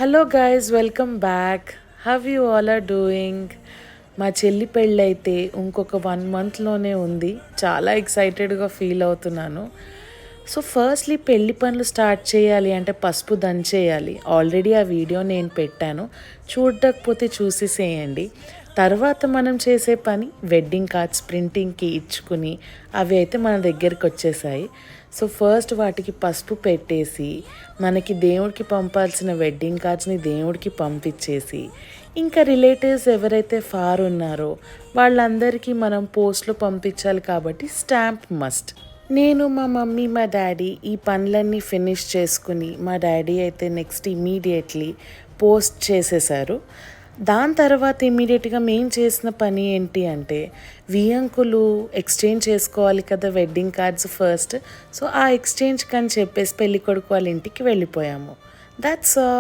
Hello guys, welcome back. How you all are doing? మా చెల్లి పెళ్ళైతే ఇంకొక 1 మంత్లోనే ఉంది. చాలా ఎక్సైటెడ్గా ఫీల్ అవుతున్నాను. సో ఫస్ట్లీ పెళ్లి పనులు స్టార్ట్ చేయాలి అంటే పసుపు దంచేయాలి. ఆల్రెడీ ఆ వీడియో నేను పెట్టాను, చూడకపోతే చూసేసేయండి. తర్వాత మనం చేసే పని వెడ్డింగ్ కార్డ్స్ ప్రింటింగ్కి ఇచ్చుకుని అవి అయితే మన దగ్గరికి వచ్చేసాయి. సో ఫస్ట్ వాటికి పసుపు పెట్టేసి మనకి దేవుడికి పంపాల్సిన వెడ్డింగ్ కార్డ్స్ని దేవుడికి పంపించేసి ఇంకా రిలేటివ్స్ ఎవరైతే ఫార్ ఉన్నారో వాళ్ళందరికీ మనం పోస్ట్లో పంపించాలి కాబట్టి స్టాంప్ మస్ట్. నేను, మా మమ్మీ, మా డాడీ ఈ పనులన్నీ ఫినిష్ చేసుకుని మా డాడీ అయితే నెక్స్ట్ ఇమీడియట్లీ పోస్ట్ చేసేసారు. దాని తర్వాత ఇమీడియట్గా మేము చేసిన పని ఏంటి అంటే వియంకులు ఎక్స్చేంజ్ చేసుకోవాలి కదా వెడ్డింగ్ కార్డ్స్ ఫస్ట్. సో ఆ ఎక్స్చేంజ్కి అని చెప్పేసి పెళ్ళికొడుకు వాళ్ళ ఇంటికి వెళ్ళిపోయాము. That's all.